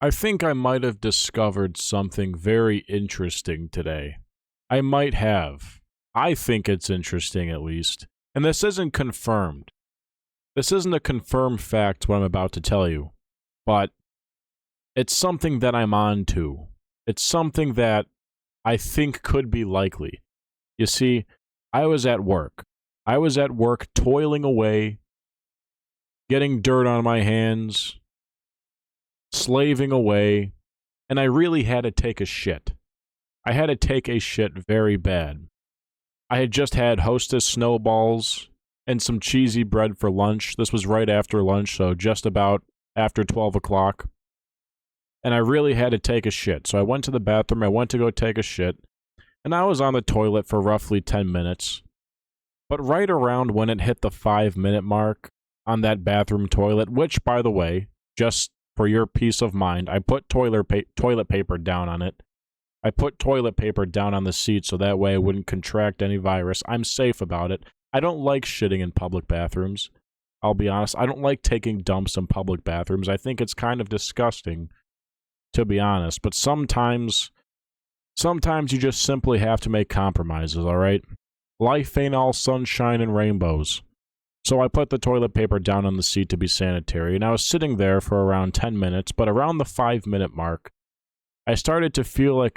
I think I might have discovered something very interesting today. I might have. I think it's interesting, at least. And this isn't confirmed. This isn't a confirmed fact, what I'm about to tell you. But it's something that I'm on to. It's something that I think could be likely. You see, I was at work. I was at work toiling away, getting dirt on my hands, slaving away, and I really had to take a shit. I had to take a shit very bad. I had just had Hostess snowballs and some cheesy bread for lunch. This was right after lunch, so just about after 12 o'clock. And I really had to take a shit. So I went to the bathroom, I went to go take a shit, and I was on the toilet for roughly 10 minutes. But right around when it hit the 5-minute mark on that bathroom toilet, which, by the way, just for your peace of mind, I put toilet paper down on it. I put toilet paper down on the seat so that way I wouldn't contract any virus. I'm safe about it. I don't like shitting in public bathrooms. I'll be honest. I don't like taking dumps in public bathrooms. I think it's kind of disgusting, to be honest. But sometimes you just simply have to make compromises, all right? Life ain't all sunshine and rainbows. So I put the toilet paper down on the seat to be sanitary, and I was sitting there for around 10 minutes, but around the 5-minute mark, I started to feel like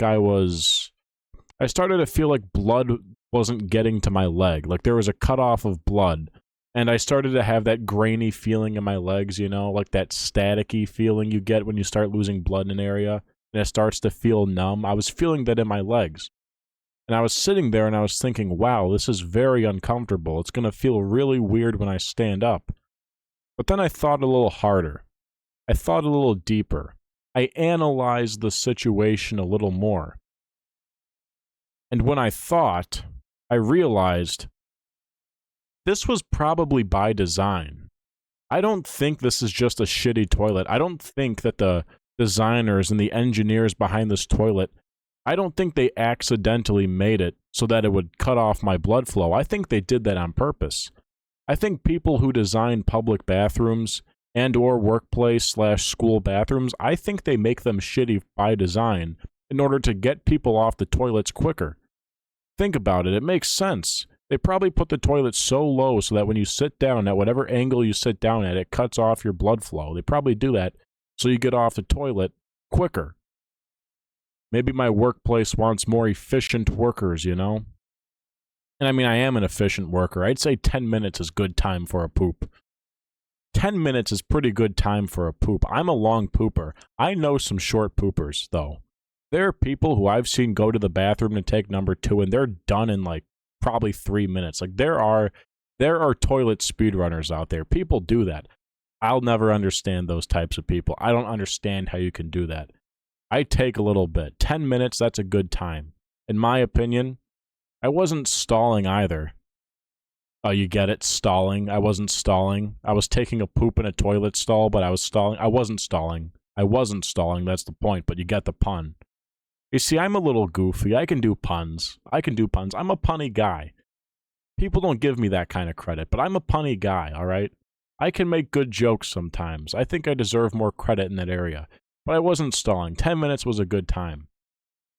blood wasn't getting to my leg. Like there was a cutoff of blood. And I started to have that grainy feeling in my legs, you know, like that staticky feeling you get when you start losing blood in an area. And it starts to feel numb. I was feeling that in my legs. And I was sitting there and I was thinking, wow, this is very uncomfortable. It's going to feel really weird when I stand up. But then I thought a little harder. I thought a little deeper. I analyzed the situation a little more. And when I thought, I realized this was probably by design. I don't think this is just a shitty toilet. I don't think that the designers and the engineers behind this toilet, I don't think they accidentally made it so that it would cut off my blood flow. I think they did that on purpose. I think people who design public bathrooms and or workplace/school bathrooms, I think they make them shitty by design in order to get people off the toilets quicker. Think about it. It makes sense. They probably put the toilet so low so that when you sit down, at whatever angle you sit down at, it cuts off your blood flow. They probably do that so you get off the toilet quicker. Maybe my workplace wants more efficient workers, you know? And I mean, I am an efficient worker. I'd say 10 minutes is good time for a poop. 10 minutes is pretty good time for a poop. I'm a long pooper. I know some short poopers, though. There are people who I've seen go to the bathroom to take number 2, and they're done in like probably 3 minutes. Like there are toilet speedrunners out there. People do that. I'll never understand those types of people. I don't understand how you can do that. I take a little bit. 10 minutes, that's a good time. In my opinion, I wasn't stalling either. Oh, you get it? Stalling. I wasn't stalling. I was taking a poop in a toilet stall, but I was stalling. I wasn't stalling. I wasn't stalling, that's the point, but you get the pun. You see, I'm a little goofy. I can do puns. I'm a punny guy. People don't give me that kind of credit, but I'm a punny guy, all right? I can make good jokes sometimes. I think I deserve more credit in that area. But I wasn't stalling. 10 minutes was a good time.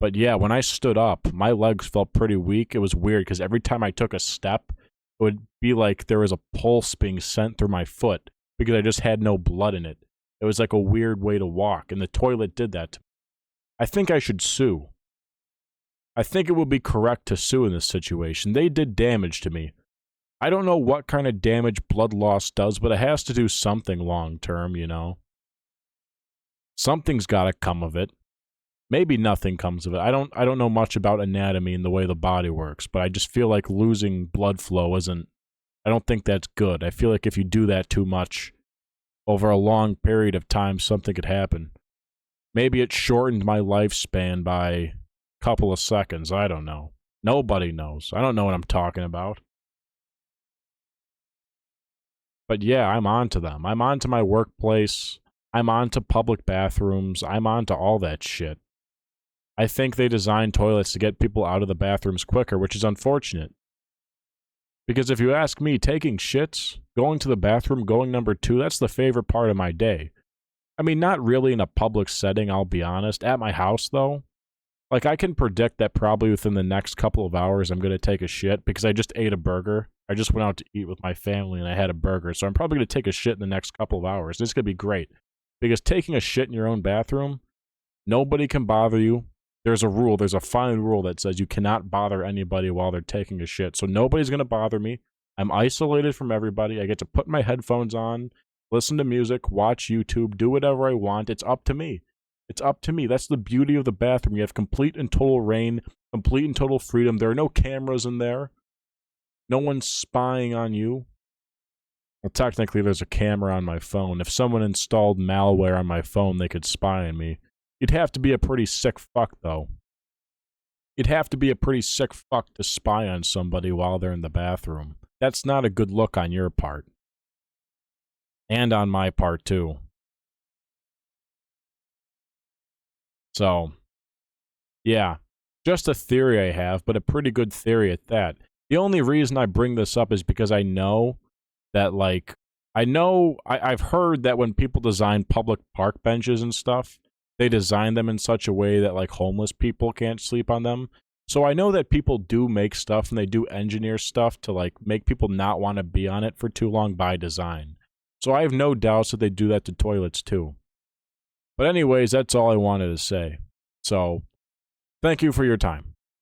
But yeah, when I stood up, my legs felt pretty weak. It was weird because every time I took a step, it would be like there was a pulse being sent through my foot because I just had no blood in it. It was like a weird way to walk, and the toilet did that to me. I think I should sue. I think it would be correct to sue in this situation. They did damage to me. I don't know what kind of damage blood loss does, but it has to do something long term, you know? Something's got to come of it. Maybe nothing comes of it. I don't know much about anatomy and the way the body works, but I just feel like losing blood flow isn't, I don't think that's good. I feel like if you do that too much over a long period of time, something could happen. Maybe it shortened my lifespan by a couple of seconds. I don't know. Nobody knows. I don't know what I'm talking about. But yeah, I'm on to them. I'm on to my workplace. I'm on to public bathrooms. I'm on to all that shit. I think they designed toilets to get people out of the bathrooms quicker, which is unfortunate. Because if you ask me, taking shits, going to the bathroom, going number 2, that's the favorite part of my day. I mean, not really in a public setting, I'll be honest. At my house, though, like, I can predict that probably within the next couple of hours I'm going to take a shit because I just ate a burger. I just went out to eat with my family and I had a burger. So I'm probably going to take a shit in the next couple of hours. It's going to be great. Because taking a shit in your own bathroom, nobody can bother you. There's a rule. There's a fine rule that says you cannot bother anybody while they're taking a shit. So nobody's going to bother me. I'm isolated from everybody. I get to put my headphones on, listen to music, watch YouTube, do whatever I want. It's up to me. It's up to me. That's the beauty of the bathroom. You have complete and total reign, complete and total freedom. There are no cameras in there. No one's spying on you. Well, technically, there's a camera on my phone. If someone installed malware on my phone, they could spy on me. You'd have to be a pretty sick fuck, though. You'd have to be a pretty sick fuck to spy on somebody while they're in the bathroom. That's not a good look on your part. And on my part, too. So, yeah. Just a theory I have, but a pretty good theory at that. The only reason I bring this up is because I know that, like, I've heard that when people design public park benches and stuff, they design them in such a way that, like, homeless people can't sleep on them. So I know that people do make stuff and they do engineer stuff to, like, make people not want to be on it for too long by design. So I have no doubts that they do that to toilets too. But anyways, that's all I wanted to say. So, thank you for your time.